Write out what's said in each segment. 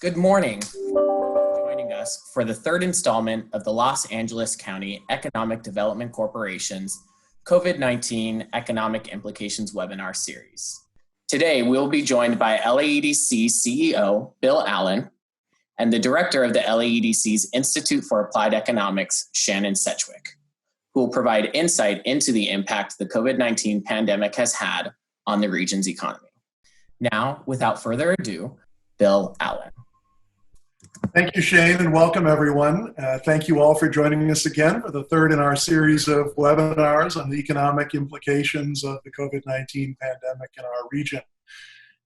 Good morning. Joining us for the third installment of the Los Angeles County Economic Development Corporation's COVID-19 Economic Implications webinar series. Today, we'll be joined by LAEDC CEO, Bill Allen, and the director of the LAEDC's Institute for Applied Economics, Shannon Sedgwick, who will provide insight into the impact the COVID-19 pandemic has had on the region's economy. Now, without further ado, Bill Allen. Thank you, Shane, and welcome everyone. Thank you all for joining us again for the third in our series of webinars on the economic implications of the COVID-19 pandemic in our region.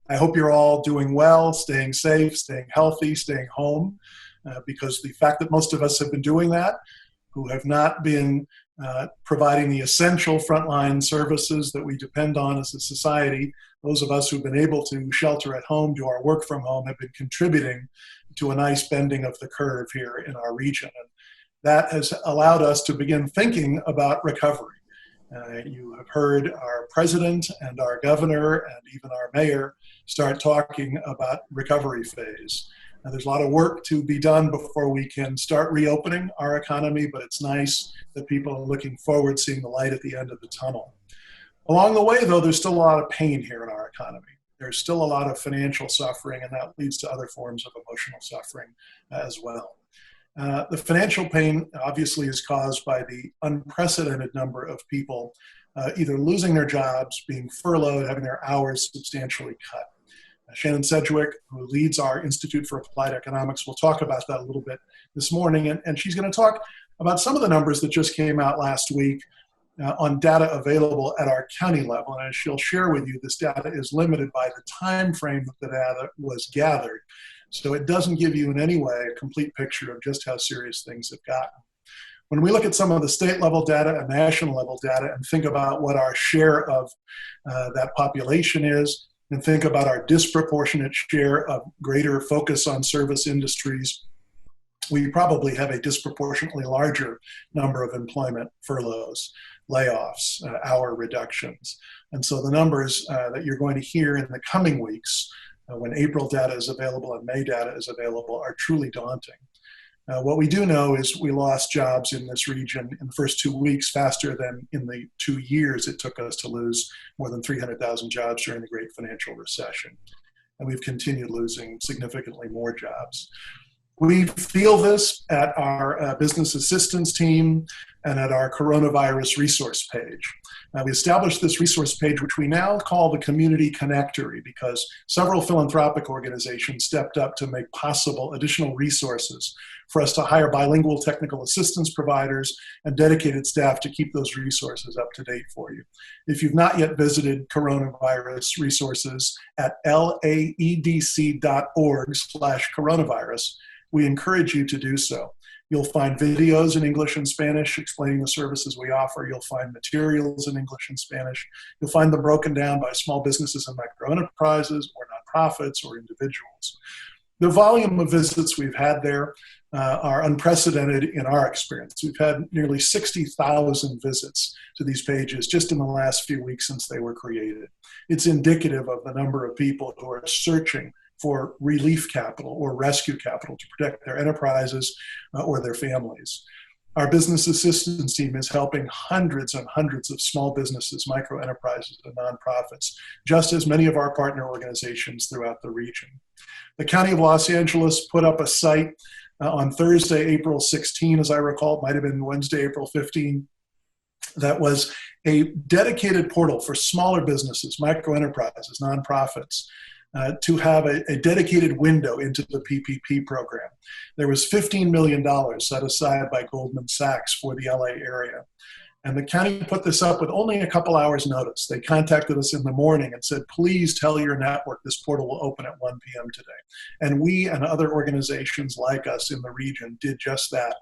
I hope you're all doing well, staying safe, staying healthy, staying home, because the fact that most of us have been doing that, who have not been providing the essential frontline services that we depend on as a society, those of us who've been able to shelter at home, do our work from home, have been contributing to a nice bending of the curve here in our region. And that has allowed us to begin thinking about recovery. You have heard our president and our governor and even our mayor start talking about recovery phase. Now, there's a lot of work to be done before we can start reopening our economy, but it's nice that people are looking forward, seeing the light at the end of the tunnel. Along the way, though, there's still a lot of pain here in our economy. There's still a lot of financial suffering, and that leads to other forms of emotional suffering as well. The financial pain obviously is caused by the unprecedented number of people either losing their jobs, being furloughed, having their hours substantially cut. Shannon Sedgwick, who leads our Institute for Applied Economics, will talk about that a little bit this morning, and she's going to talk about some of the numbers that just came out last week on data available at our county level. And as she'll share with you, this data is limited by the time frame that the data was gathered. So it doesn't give you in any way a complete picture of just how serious things have gotten. When we look at some of the state level data and national level data and think about what our share of that population is, and think about our disproportionate share of greater focus on service industries, we probably have a disproportionately larger number of employment furloughs, layoffs, hour reductions. And so the numbers that you're going to hear in the coming weeks, when April data is available and May data is available, are truly daunting. What we do know is we lost jobs in this region in the first 2 weeks faster than in the 2 years it took us to lose more than 300,000 jobs during the Great Financial Recession. And we've continued losing significantly more jobs. We feel this at our business assistance team and at our coronavirus resource page. We established this resource page, which we now call the Community Connectory, because several philanthropic organizations stepped up to make possible additional resources for us to hire bilingual technical assistance providers and dedicated staff to keep those resources up to date for you. If you've not yet visited coronavirus resources at laedc.org/coronavirus, we encourage you to do so. You'll find videos in English and Spanish explaining the services we offer. You'll find materials in English and Spanish. You'll find them broken down by small businesses and micro enterprises or nonprofits or individuals. The volume of visits we've had there are unprecedented in our experience. We've had nearly 60,000 visits to these pages just in the last few weeks since they were created. It's indicative of the number of people who are searching for relief capital or rescue capital to protect their enterprises or their families. Our business assistance team is helping hundreds and hundreds of small businesses, micro enterprises, and nonprofits, just as many of our partner organizations throughout the region. The County of Los Angeles put up a site on Thursday, April 16, as I recall, it might have been Wednesday, April 15, that was a dedicated portal for smaller businesses, micro enterprises, nonprofits, to have a dedicated window into the PPP program. There was $15 million set aside by Goldman Sachs for the LA area. And the county put this up with only a couple hours notice. They contacted us in the morning and said, please tell your network this portal will open at 1 p.m. today. And we and other organizations like us in the region did just that.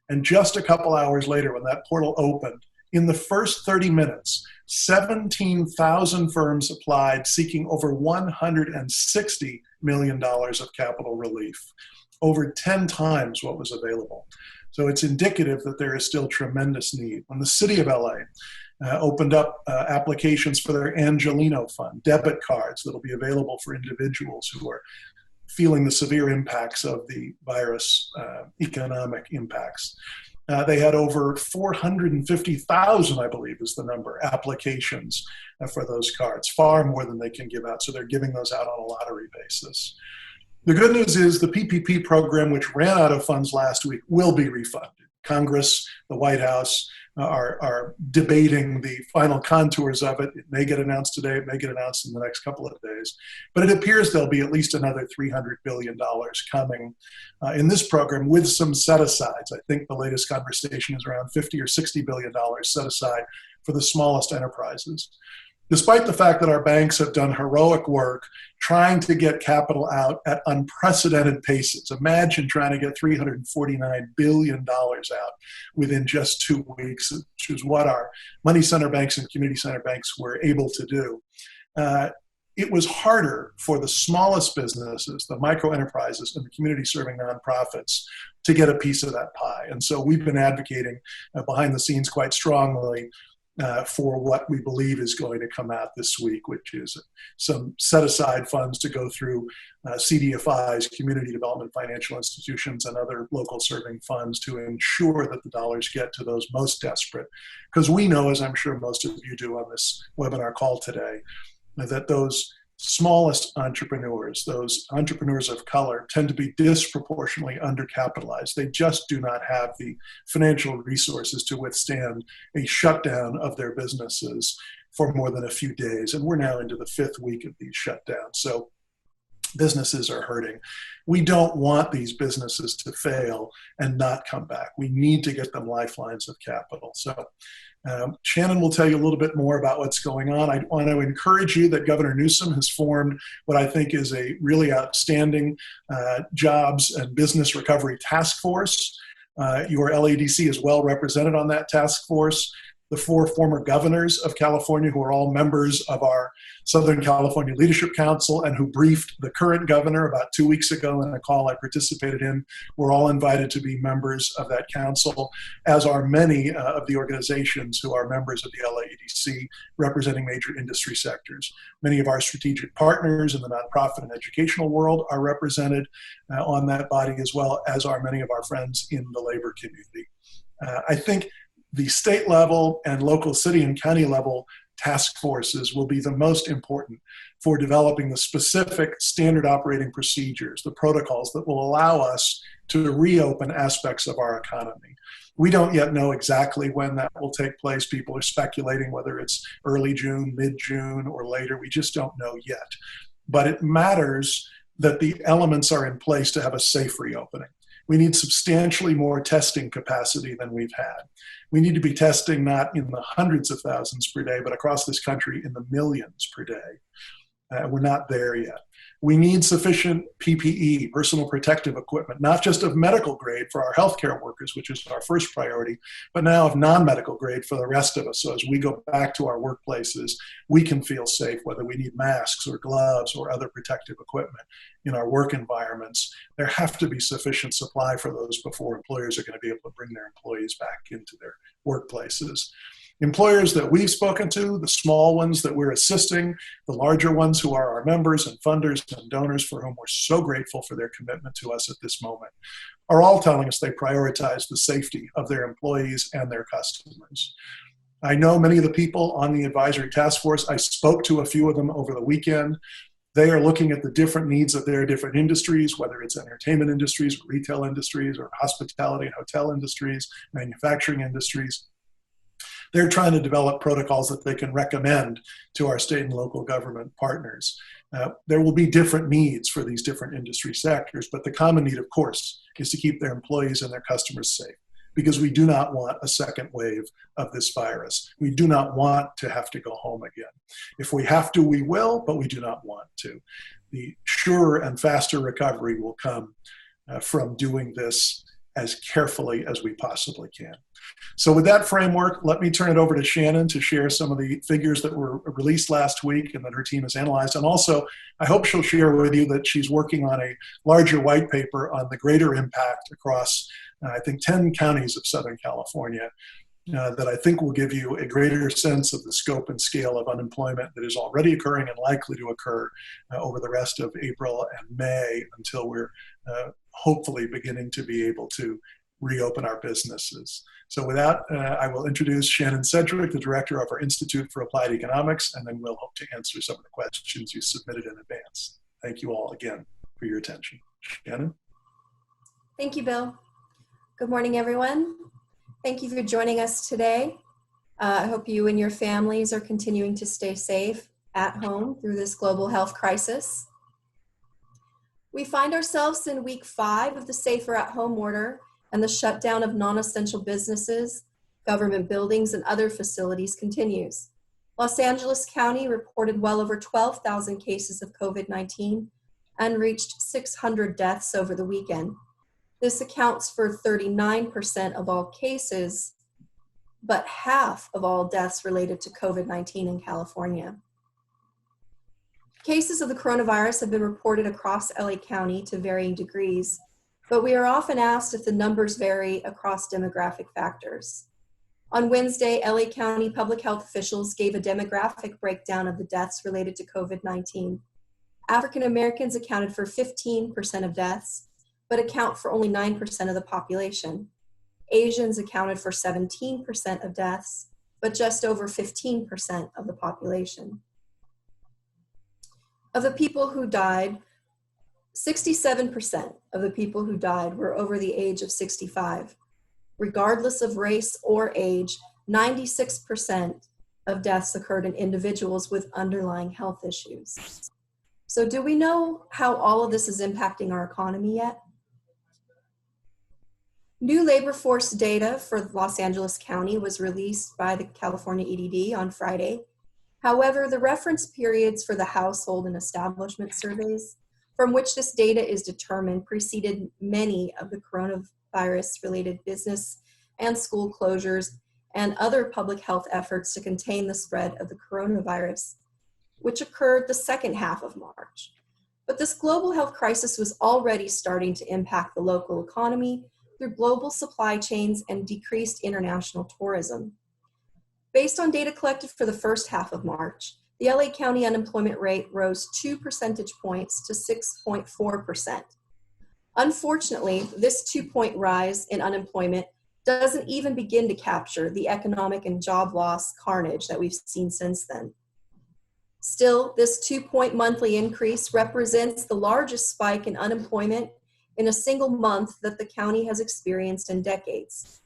And just a couple hours later, when that portal opened, in the first 30 minutes, 17,000 firms applied, seeking over $160 million of capital relief, over 10 times what was available. So it's indicative that there is still tremendous need. When the city of LA opened up applications for their Angelino Fund, debit cards that will be available for individuals who are feeling the severe impacts of the virus, economic impacts. They had over 450,000, I believe is the number, applications for those cards, far more than they can give out. So they're giving those out on a lottery basis. The good news is the PPP program, which ran out of funds last week, will be refunded. Congress, the White House are debating the final contours of it. It may get announced today. It may get announced in the next couple of days. But it appears there'll be at least another $300 billion coming in this program with some set-asides. I think the latest conversation is around $50 or $60 billion set aside for the smallest enterprises. Despite the fact that our banks have done heroic work trying to get capital out at unprecedented paces. Imagine trying to get $349 billion out within just 2 weeks, which is what our money center banks and community center banks were able to do. It was harder for the smallest businesses, the micro enterprises and the community serving nonprofits to get a piece of that pie. And so we've been advocating behind the scenes quite strongly for what we believe is going to come out this week, which is some set-aside funds to go through CDFIs, community development financial institutions, and other local serving funds to ensure that the dollars get to those most desperate. Because we know, as I'm sure most of you do on this webinar call today, that those smallest entrepreneurs, those entrepreneurs of color, tend to be disproportionately undercapitalized. They just do not have the financial resources to withstand a shutdown of their businesses for more than a few days. And we're now into the 5th week of these shutdowns. So businesses are hurting. We don't want these businesses to fail and not come back. We need to get them lifelines of capital. So Shannon will tell you a little bit more about what's going on. I want to encourage you that Governor Newsom has formed what I think is a really outstanding jobs and business recovery task force. Your LAEDC is well represented on that task force. The 4 former governors of California, who are all members of our Southern California Leadership Council and who briefed the current governor about 2 weeks ago in a call I participated in, were all invited to be members of that council, as are many of the organizations who are members of the LAEDC representing major industry sectors. Many of our strategic partners in the nonprofit and educational world are represented on that body, as well as are many of our friends in the labor community. I think the state level and local city and county level task forces will be the most important for developing the specific standard operating procedures, the protocols that will allow us to reopen aspects of our economy. We don't yet know exactly when that will take place. People are speculating whether it's early June, mid-June, or later. We just don't know yet. But it matters that the elements are in place to have a safe reopening. We need substantially more testing capacity than we've had. We need to be testing not in the hundreds of thousands per day, but across this country in the millions per day. We're not there yet. We need sufficient PPE, personal protective equipment, not just of medical grade for our healthcare workers, which is our first priority, but now of non-medical grade for the rest of us. So as we go back to our workplaces, we can feel safe, whether we need masks or gloves or other protective equipment in our work environments. There have to be sufficient supply for those before employers are going to be able to bring their employees back into their workplaces. Employers that we've spoken to, the small ones that we're assisting, the larger ones who are our members and funders and donors for whom we're so grateful for their commitment to us at this moment, are all telling us they prioritize the safety of their employees and their customers. I know many of the people on the advisory task force. I spoke to a few of them over the weekend. They are looking at the different needs of their different industries, whether it's entertainment industries, retail industries, or hospitality and hotel industries, manufacturing industries. They're trying to develop protocols that they can recommend to our state and local government partners. There will be different needs for these different industry sectors, but the common need, of course, is to keep their employees and their customers safe, because we do not want a second wave of this virus. We do not want to have to go home again. If we have to, we will, but we do not want to. The surer and faster recovery will come from doing this as carefully as we possibly can. So with that framework, let me turn it over to Shannon to share some of the figures that were released last week and that her team has analyzed. And also, I hope she'll share with you that she's working on a larger white paper on the greater impact across, I think, 10 counties of Southern California that I think will give you a greater sense of the scope and scale of unemployment that is already occurring and likely to occur over the rest of April and May until we're hopefully beginning to be able to reopen our businesses. So with that, I will introduce Shannon Sedgwick, the director of our Institute for Applied Economics, and then we'll hope to answer some of the questions you submitted in advance. Thank you all again for your attention. Shannon? Thank you, Bill. Good morning, everyone. Thank you for joining us today. I hope you and your families are continuing to stay safe at home through this global health crisis. We find ourselves in week 5 of the Safer at Home order, and the shutdown of non-essential businesses, government buildings, and other facilities continues. Los Angeles County reported well over 12,000 cases of COVID-19 and reached 600 deaths over the weekend. This accounts for 39% of all cases, but half of all deaths related to COVID-19 in California. Cases of the coronavirus have been reported across LA County to varying degrees, but we are often asked if the numbers vary across demographic factors. On Wednesday, LA County public health officials gave a demographic breakdown of the deaths related to COVID-19. African Americans accounted for 15% of deaths, but account for only 9% of the population. Asians accounted for 17% of deaths, but just over 15% of the population. Of the people who died, 67% of the people who died were over the age of 65. Regardless of race or age, 96% of deaths occurred in individuals with underlying health issues. So do we know how all of this is impacting our economy yet? New labor force data for Los Angeles County was released by the California EDD on Friday. However, the reference periods for the household and establishment surveys from which this data is determined preceded many of the coronavirus-related business and school closures and other public health efforts to contain the spread of the coronavirus, which occurred the second half of March. But this global health crisis was already starting to impact the local economy through global supply chains and decreased international tourism. Based on data collected for the first half of March, the LA County unemployment rate rose 2 percentage points to 6.4%. Unfortunately, this 2-point rise in unemployment doesn't even begin to capture the economic and job loss carnage that we've seen since then. Still, this 2-point monthly increase represents the largest spike in unemployment in a single month that the county has experienced in decades.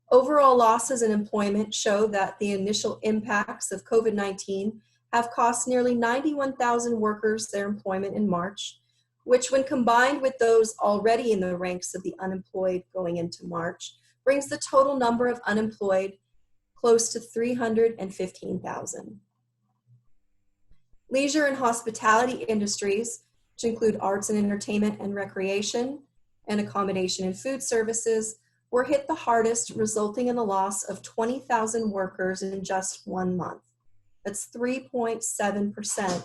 Overall losses in employment show that the initial impacts of COVID-19 have cost nearly 91,000 workers their employment in March, which when combined with those already in the ranks of the unemployed going into March, brings the total number of unemployed close to 315,000. Leisure and hospitality industries, which include arts and entertainment and recreation, and accommodation and food services, were hit the hardest, resulting in the loss of 20,000 workers in just 1 month. That's 3.7%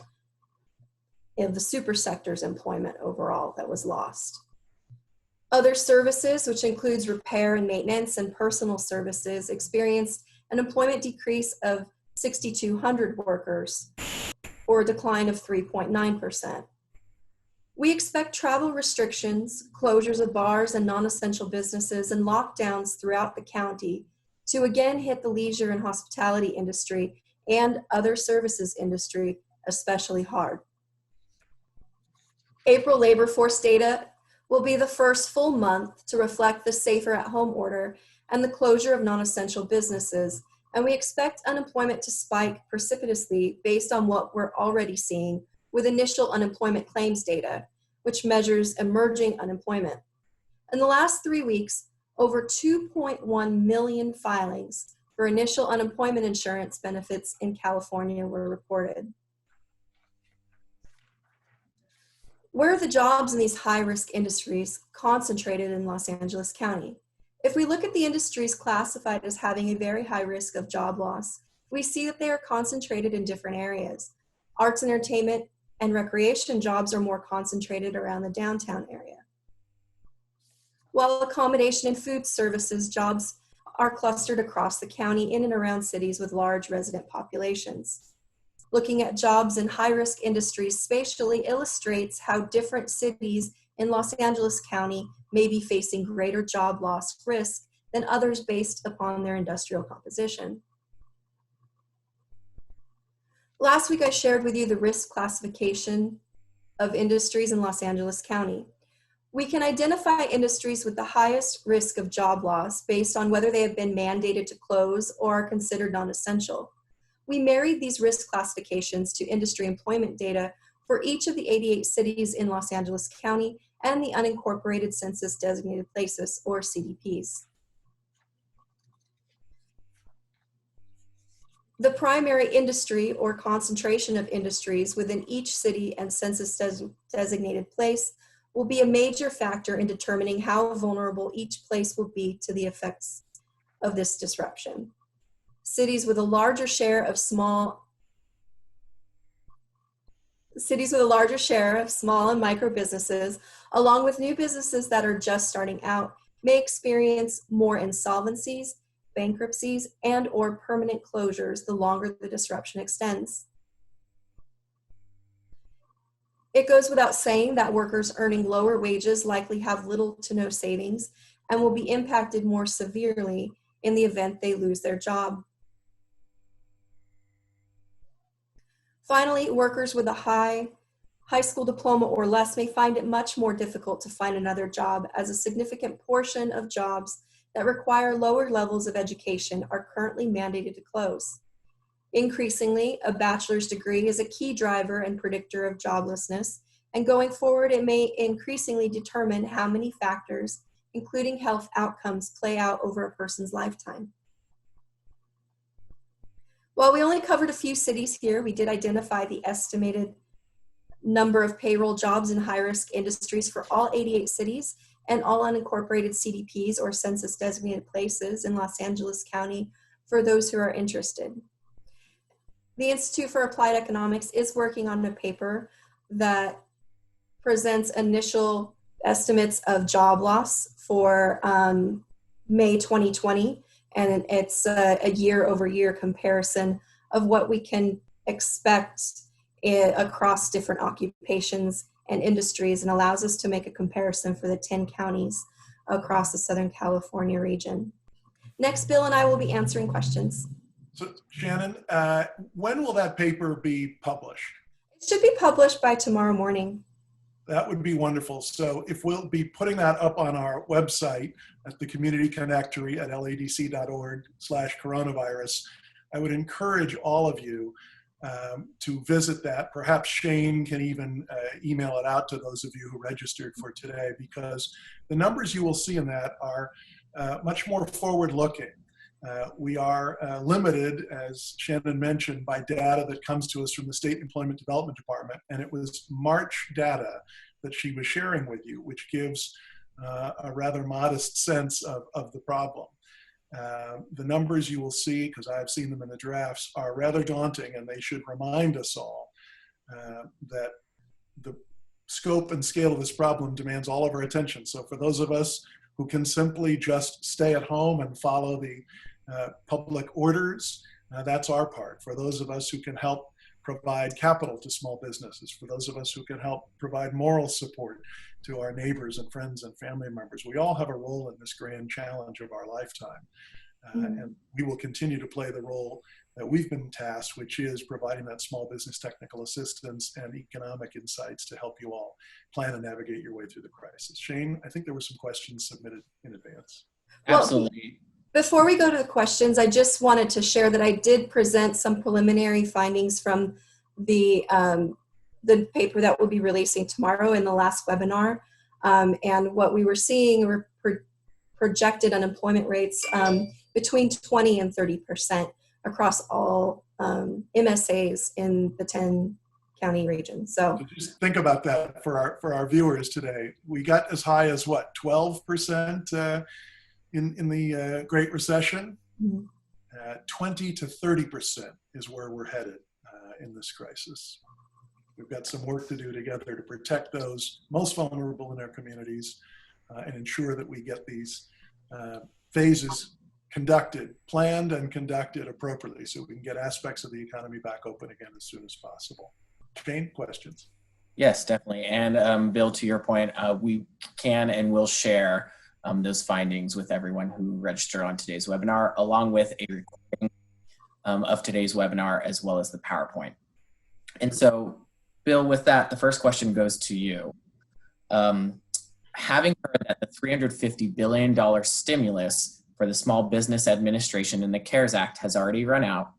of the super sector's employment overall that was lost. Other services, which includes repair and maintenance and personal services, experienced an employment decrease of 6,200 workers, or a decline of 3.9%. We expect travel restrictions, closures of bars and non-essential businesses, and lockdowns throughout the county to again hit the leisure and hospitality industry and other services industry especially hard. April labor force data will be the first full month to reflect the Safer at Home order and the closure of non-essential businesses, and we expect unemployment to spike precipitously based on what we're already seeing with initial unemployment claims data, which measures emerging unemployment. In the last 3 weeks, over 2.1 million filings for initial unemployment insurance benefits in California were reported. Where are the jobs in these high-risk industries concentrated in Los Angeles County? If we look at the industries classified as having a very high risk of job loss, we see that they are concentrated in different areas. Arts and entertainment and recreation jobs are more concentrated around the downtown area, while accommodation and food services jobs are clustered across the county in and around cities with large resident populations. Looking at jobs in high-risk industries spatially illustrates how different cities in Los Angeles County may be facing greater job loss risk than others based upon their industrial composition. Last week, I shared with you the risk classification of industries in Los Angeles County. We can identify industries with the highest risk of job loss based on whether they have been mandated to close or are considered non-essential. We married these risk classifications to industry employment data for each of the 88 cities in Los Angeles County and the unincorporated census designated places, or CDPs. The primary industry or concentration of industries within each city and census designated place will be a major factor in determining how vulnerable each place will be to the effects of this disruption. Cities with a larger share of small and micro businesses, along with new businesses that are just starting out, may experience more insolvencies, bankruptcies, and or permanent closures the longer the disruption extends. It goes without saying that workers earning lower wages likely have little to no savings and will be impacted more severely in the event they lose their job. Finally, workers with a high school diploma or less may find it much more difficult to find another job, as a significant portion of jobs that require lower levels of education are currently mandated to close. Increasingly, a bachelor's degree is a key driver and predictor of joblessness, and going forward, it may increasingly determine how many factors, including health outcomes, play out over a person's lifetime. While we only covered a few cities here, we did identify the estimated number of payroll jobs in high-risk industries for all 88 cities and all unincorporated CDPs, or census designated places, in Los Angeles County for those who are interested. The Institute for Applied Economics is working on a paper that presents initial estimates of job loss for May 2020, and it's a year-over-year comparison of what we can expect across different occupations and industries, and allows us to make a comparison for the 10 counties across the Southern California region. Next, Bill and I will be answering questions. So Shannon, when will that paper be published? It should be published by tomorrow morning. That would be wonderful. So if we'll be putting that up on our website at the Community Connectory at laedc.org/coronavirus, I would encourage all of you to visit that. Perhaps Shane can even email it out to those of you who registered for today, because the numbers you will see in that are much more forward-looking. We are limited, as Shannon mentioned, by data that comes to us from the State Employment Development Department, and it was March data that she was sharing with you, which gives a rather modest sense of the problem. The numbers you will see, because I've seen them in the drafts, are rather daunting, and they should remind us all that the scope and scale of this problem demands all of our attention. So for those of us who can simply just stay at home and follow the public orders, that's our part. For those of us who can help provide capital to small businesses, for those of us who can help provide moral support to our neighbors and friends and family members, we all have a role in this grand challenge of our lifetime. And we will continue to play the role that we've been tasked, which is providing that small business technical assistance and economic insights to help you all plan and navigate your way through the crisis. Shane, I think there were some questions submitted in advance. Absolutely. Well, before we go to the questions, I just wanted to share that I did present some preliminary findings from the paper that we'll be releasing tomorrow in the last webinar. And what we were seeing were projected unemployment rates between 20 and 30% across all MSAs in the 10 county region. So just think about that for our viewers today. We got as high as what, 12% in the Great Recession? 20 to 30% is where we're headed in this crisis. We've got some work to do together to protect those most vulnerable in our communities and ensure that we get these phases planned and conducted appropriately so we can get aspects of the economy back open again as soon as possible. Shane, questions? Yes, definitely. And Bill, to your point, we can and will share those findings with everyone who registered on today's webinar, along with a recording of today's webinar, as well as the PowerPoint. And so, Bill, with that, the first question goes to you. Having heard that the $350 billion stimulus for the Small Business Administration in the CARES Act has already run out,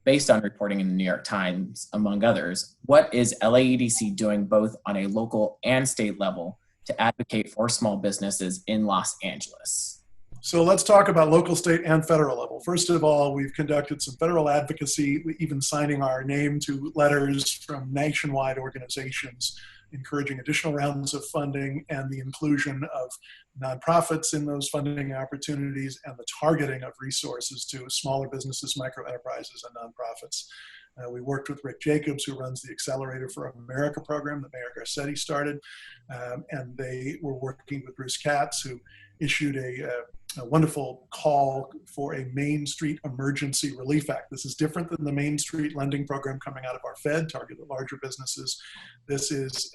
based on reporting in the New York Times, among others, what is LAEDC doing both on a local and state level to advocate for small businesses in Los Angeles? So let's talk about local, state, and federal level. First of all, we've conducted some federal advocacy, even signing our name to letters from nationwide organizations encouraging additional rounds of funding and the inclusion of nonprofits in those funding opportunities and the targeting of resources to smaller businesses, micro enterprises, and nonprofits. We worked with Rick Jacobs, who runs the Accelerator for America program that Mayor Garcetti started, and they were working with Bruce Katz, who issued a wonderful call for a Main Street Emergency Relief Act. This is different than the Main Street lending program coming out of our Fed, targeted larger businesses. This is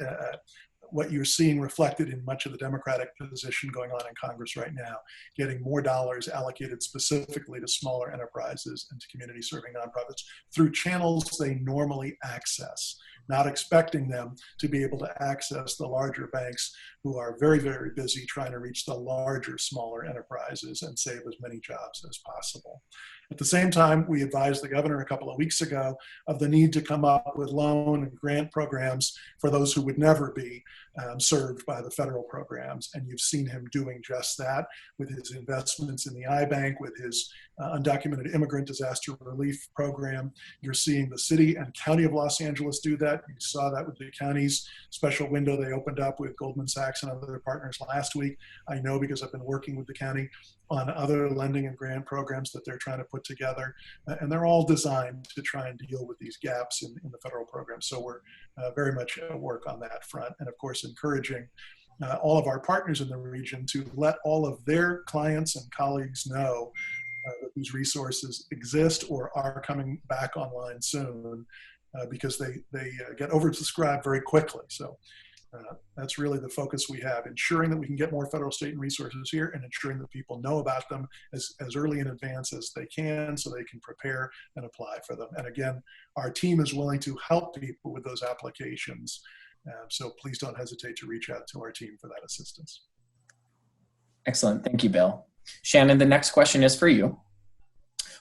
what you're seeing reflected in much of the Democratic position going on in Congress right now, getting more dollars allocated specifically to smaller enterprises and to community serving nonprofits through channels they normally access, not expecting them to be able to access the larger banks who are very, very busy trying to reach the larger, smaller enterprises and save as many jobs as possible. At the same time, we advised the governor a couple of weeks ago of the need to come up with loan and grant programs for those who would never be served by the federal programs. And you've seen him doing just that with his investments in the iBank, with his undocumented immigrant disaster relief program. You're seeing the city and county of Los Angeles do that. You saw that with the county's special window they opened up with Goldman Sachs and other partners last week. I know because I've been working with the county on other lending and grant programs that they're trying to put together. And they're all designed to try and deal with these gaps in the federal program. So we're very much at work on that front. And of course, encouraging all of our partners in the region to let all of their clients and colleagues know that these resources exist or are coming back online soon because they get oversubscribed very quickly. So that's really the focus we have, ensuring that we can get more federal, state, and resources here and ensuring that people know about them as early in advance as they can so they can prepare and apply for them. And again, our team is willing to help people with those applications. So please don't hesitate to reach out to our team for that assistance. Excellent. Thank you, Bill. Shannon, the next question is for you.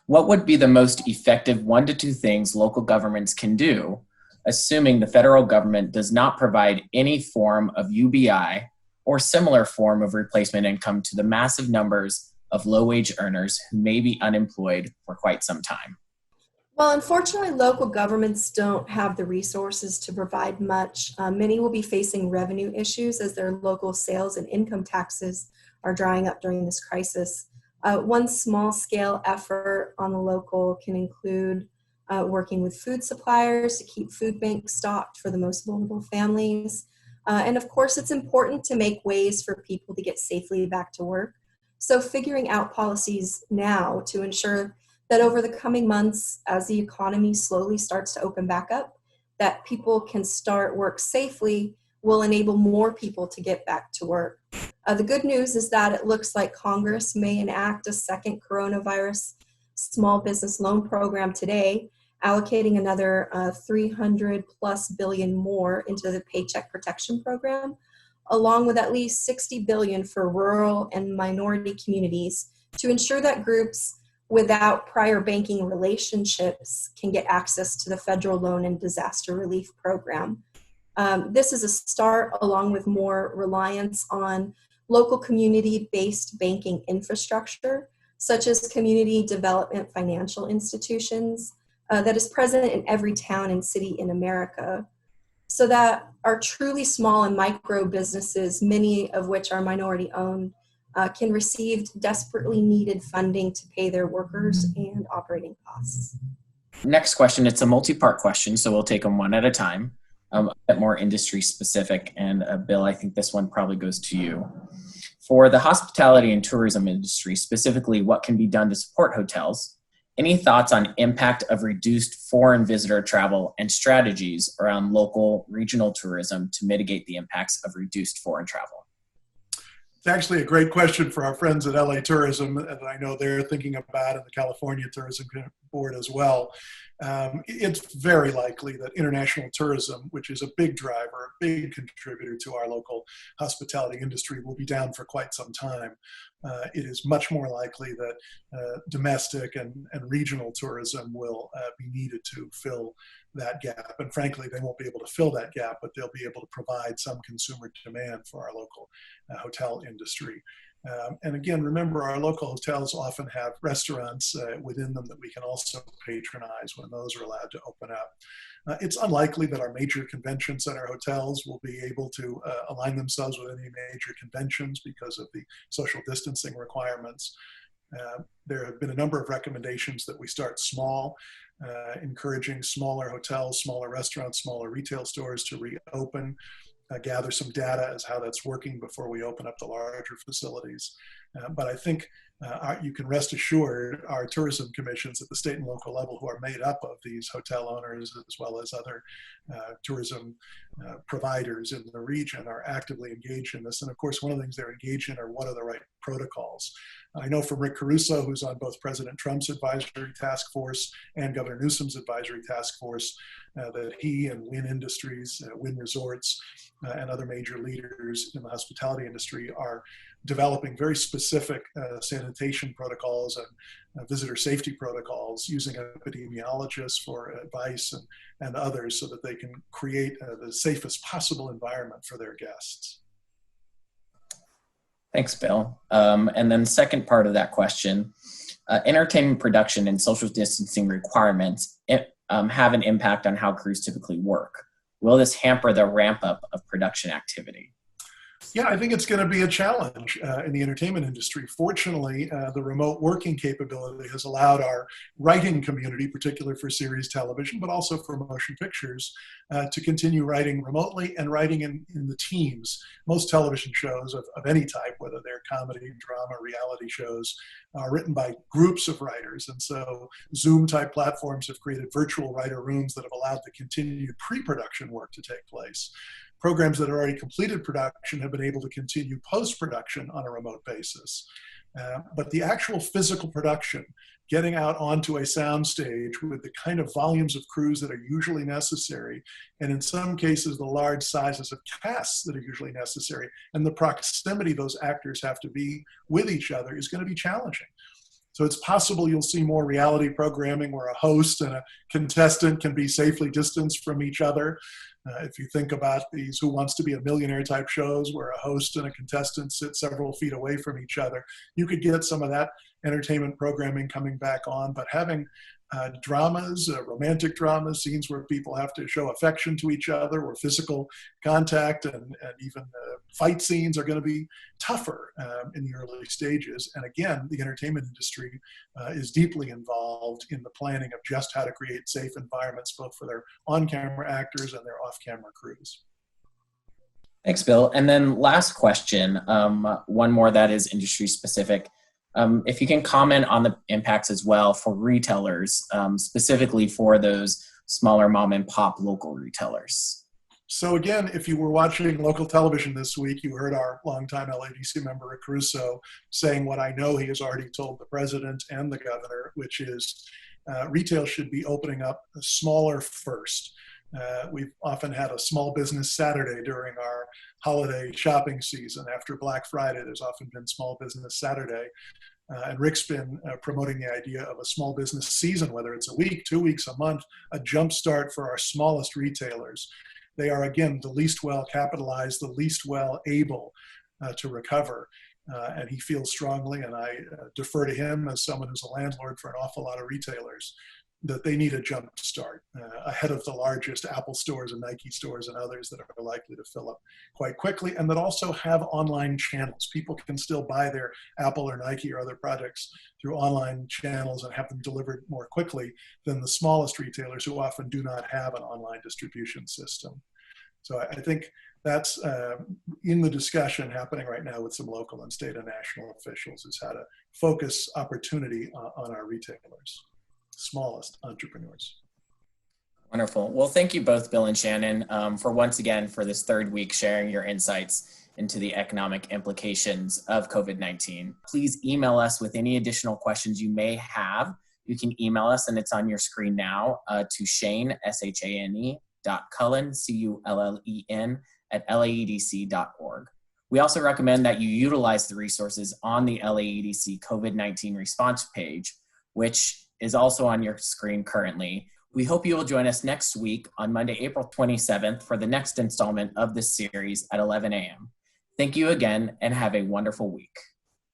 What would be the most effective 1 to 2 things local governments can do, assuming the federal government does not provide any form of UBI or similar form of replacement income to the massive numbers of low-wage earners who may be unemployed for quite some time? Well, unfortunately, local governments don't have the resources to provide much. Many will be facing revenue issues as their local sales and income taxes are drying up during this crisis. One small-scale effort on the local can include working with food suppliers to keep food banks stocked for the most vulnerable families. And of course, it's important to make ways for people to get safely back to work. So figuring out policies now to ensure that over the coming months, as the economy slowly starts to open back up, that people can start work safely will enable more people to get back to work. The good news is that it looks like Congress may enact a second coronavirus small business loan program today, allocating another $300+ billion more into the Paycheck Protection Program, along with at least $60 billion for rural and minority communities to ensure that groups without prior banking relationships can get access to the federal loan and disaster relief program. This is a start, along with more reliance on local community-based banking infrastructure, such as community development financial institutions that is present in every town and city in America, so that our truly small and micro businesses, many of which are minority owned, can receive desperately needed funding to pay their workers and operating costs. Next question, it's a multi-part question, so we'll take them one at a time, a bit more industry specific. And Bill, I think this one probably goes to you. For the hospitality and tourism industry, specifically what can be done to support hotels, any thoughts on impact of reduced foreign visitor travel and strategies around local regional tourism to mitigate the impacts of reduced foreign travel? It's actually a great question for our friends at LA Tourism, and I know they're thinking about it, and the California Tourism Board as well. It's very likely that international tourism, which is a big driver, a big contributor to our local hospitality industry, will be down for quite some time. It is much more likely that domestic and regional tourism will be needed to fill that gap. And frankly, they won't be able to fill that gap, but they'll be able to provide some consumer demand for our local hotel industry. And again, remember, our local hotels often have restaurants within them that we can also patronize when those are allowed to open up. It's unlikely that our major convention center hotels will be able to align themselves with any major conventions because of the social distancing requirements. There have been a number of recommendations that we start small, encouraging smaller hotels, smaller restaurants, smaller retail stores to reopen. Gather some data as how that's working before we open up the larger facilities. But I think you can rest assured our tourism commissions at the state and local level, who are made up of these hotel owners as well as other tourism providers in the region, are actively engaged in this. And of course, one of the things they're engaged in are what are the right protocols. I know from Rick Caruso, who's on both President Trump's advisory task force and Governor Newsom's advisory task force, that he and Wynn Industries, Wynn Resorts, and other major leaders in the hospitality industry are developing very specific sanitation protocols and visitor safety protocols, using epidemiologists for advice and others, so that they can create the safest possible environment for their guests. Thanks, Bill. And then the second part of that question, entertainment production and social distancing requirements have an impact on how crews typically work. Will this hamper the ramp up of production activity? Yeah, I think it's going to be a challenge in the entertainment industry. Fortunately, the remote working capability has allowed our writing community, particularly for series television, but also for motion pictures, to continue writing remotely and writing in the teams. Most television shows of any type, whether they're comedy, drama, reality shows, are written by groups of writers. And so Zoom-type platforms have created virtual writer rooms that have allowed the continued pre-production work to take place. Programs that have already completed production have been able to continue post-production on a remote basis. But the actual physical production, getting out onto a soundstage with the kind of volumes of crews that are usually necessary, and in some cases the large sizes of casts that are usually necessary, and the proximity those actors have to be with each other, is going to be challenging. So it's possible you'll see more reality programming where a host and a contestant can be safely distanced from each other. If you think about these Who Wants to Be a Millionaire type shows where a host and a contestant sit several feet away from each other, you could get some of that entertainment programming coming back on. But having dramas, romantic dramas, scenes where people have to show affection to each other, or physical contact, and even fight scenes are going to be tougher in the early stages. And again, the entertainment industry is deeply involved in the planning of just how to create safe environments, both for their on-camera actors and their off-camera crews. Thanks, Bill. And then last question, one more that is industry specific. If you can comment on the impacts as well for retailers, specifically for those smaller mom and pop local retailers. So again, if you were watching local television this week, you heard our longtime LAEDC member, Rick Caruso, saying what I know he has already told the president and the governor, which is retail should be opening up smaller first. We've often had a small business Saturday during our holiday shopping season. After Black Friday, there's often been small business Saturday. And Rick's been promoting the idea of a small business season, whether it's a week, 2 weeks, a month, a jump start for our smallest retailers. They are, again, the least well capitalized, the least well able to recover. And he feels strongly, and I defer to him as someone who's a landlord for an awful lot of retailers, that they need a jump start ahead of the largest Apple stores and Nike stores and others that are likely to fill up quite quickly, and that also have online channels. People can still buy their Apple or Nike or other products through online channels and have them delivered more quickly than the smallest retailers, who often do not have an online distribution system. So I think that's in the discussion happening right now with some local and state and national officials, is how to focus opportunity on our retailers, smallest entrepreneurs. Wonderful. Well, thank you both, Bill and Shannon, for once again for this third week sharing your insights into the economic implications of COVID-19. Please email us with any additional questions you may have. You can email us, and it's on your screen now, to Shane, SHANE, .Cullen, CULLEN, at LAEDC.org. We also recommend that you utilize the resources on the LAEDC COVID-19 response page, which is also on your screen currently. We hope you will join us next week on Monday, April 27th for the next installment of this series at 11 a.m. Thank you again and have a wonderful week.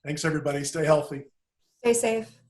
Thanks, everybody. Stay healthy. Stay safe.